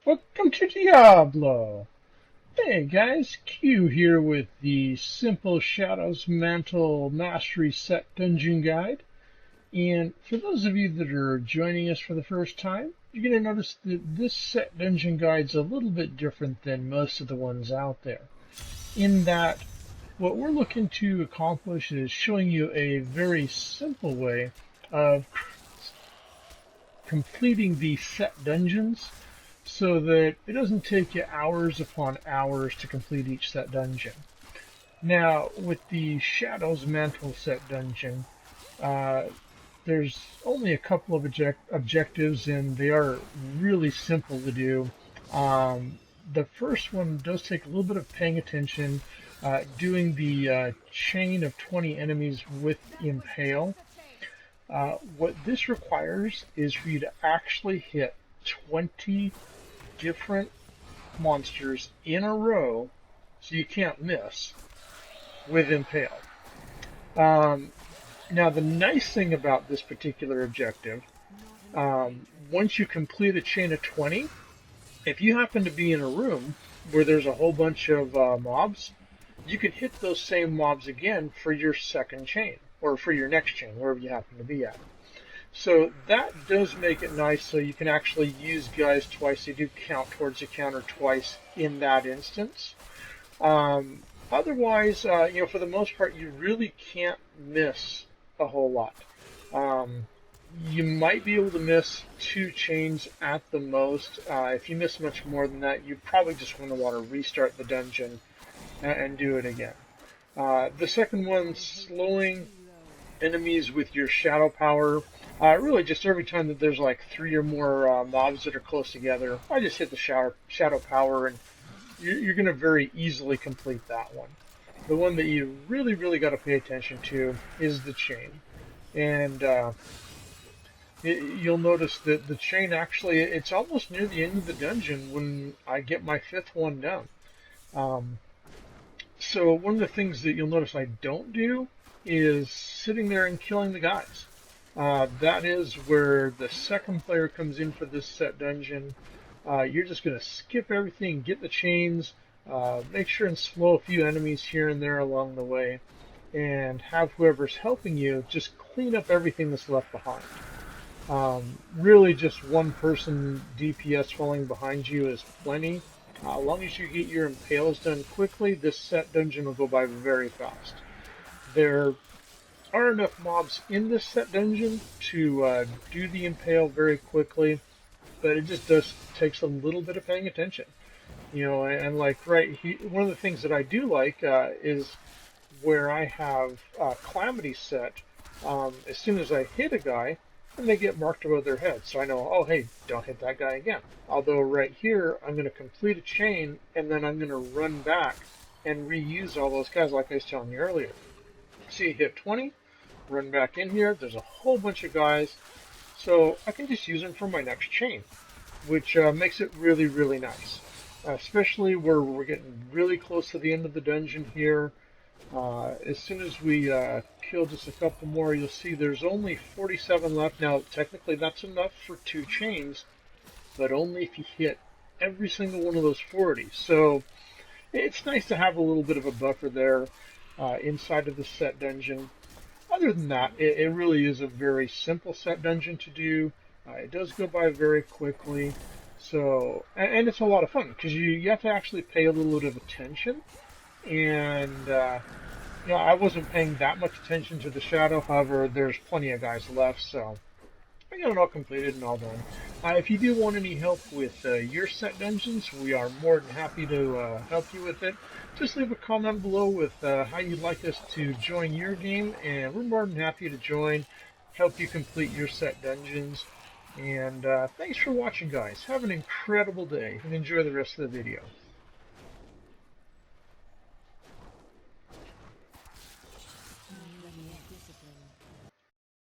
Welcome to Diablo! Hey guys, Q here with the Simple Shadows Mantle Mastery Set Dungeon Guide. And for those of you that are joining us for the first time, you're going to notice that this set dungeon guide's a little bit different than most of the ones out there. In that, what we're looking to accomplish is showing you a very simple way of completing the set dungeons so that it doesn't take you hours upon hours to complete each set dungeon. Now, with the Shadows Mantle set dungeon, uh, there's only a couple of objectives, and they are really simple to do. The first one does take a little bit of paying attention, doing the chain of 20 enemies with Impale. What this requires is for you to actually hit 20 different monsters in a row, so you can't miss, with Impale. Um, Now, the nice thing about this particular objective, once you complete a chain of 20, if you happen to be in a room where there's a whole bunch of mobs, you can hit those same mobs again for your second chain, or for your next chain, wherever you happen to be at. So that does make it nice so you can actually use guys twice. They do count towards the counter twice in that instance. Otherwise, for the most part, you really can't miss a whole lot. Um, you might be able to miss two chains at the most. If you miss much more than that, you probably just want to restart the dungeon and do it again. The second one, slowing enemies with your shadow power. Really, just every time that there's like three or more mobs that are close together, I just hit the shadow power, and you're going to very easily complete that one. The one that you really, really got to pay attention to is the chain. And you'll notice that the chain actually, it's almost near the end of the dungeon when I get my fifth one done. Um, so one of the things that you'll notice I don't do is sitting there and killing the guys. That is where the second player comes in for this set dungeon. You're just going to skip everything, get the chains, make sure and slow a few enemies here and there along the way, and have whoever's helping you just clean up everything that's left behind. Really, just one person DPS falling behind you is plenty. As long as you get your impales done quickly, this set dungeon will go by very fast. There are enough mobs in this set dungeon to do the impale very quickly, but it just does takes a little bit of paying attention. And like one of the things that I do like is where I have Calamity set. As soon as I hit a guy, and they get marked above their head, so I know, oh hey, don't hit that guy again. Although right here, I'm going to complete a chain, and then I'm going to run back and reuse all those guys like I was telling you earlier. So you hit 20, run back in here, there's a whole bunch of guys, so I can just use them for my next chain, which makes it really, really nice. Especially where we're getting really close to the end of the dungeon here. As soon as we kill just a couple more, you'll see there's only 47 left. Now, technically that's enough for two chains, but only if you hit every single one of those 40. So it's nice to have a little bit of a buffer there inside of the set dungeon. Other than that, it really is a very simple set dungeon to do. It does go by very quickly. So, and it's a lot of fun because you have to actually pay a little bit of attention. And I wasn't paying that much attention to the shadow. However, there's plenty of guys left, so I got it all completed and all done. If you do want any help with your set dungeons, we are more than happy to help you with it. Just leave a comment below with how you'd like us to join your game, and we're more than happy to join, help you complete your set dungeons. And thanks for watching, guys. Have an incredible day, and enjoy the rest of the video.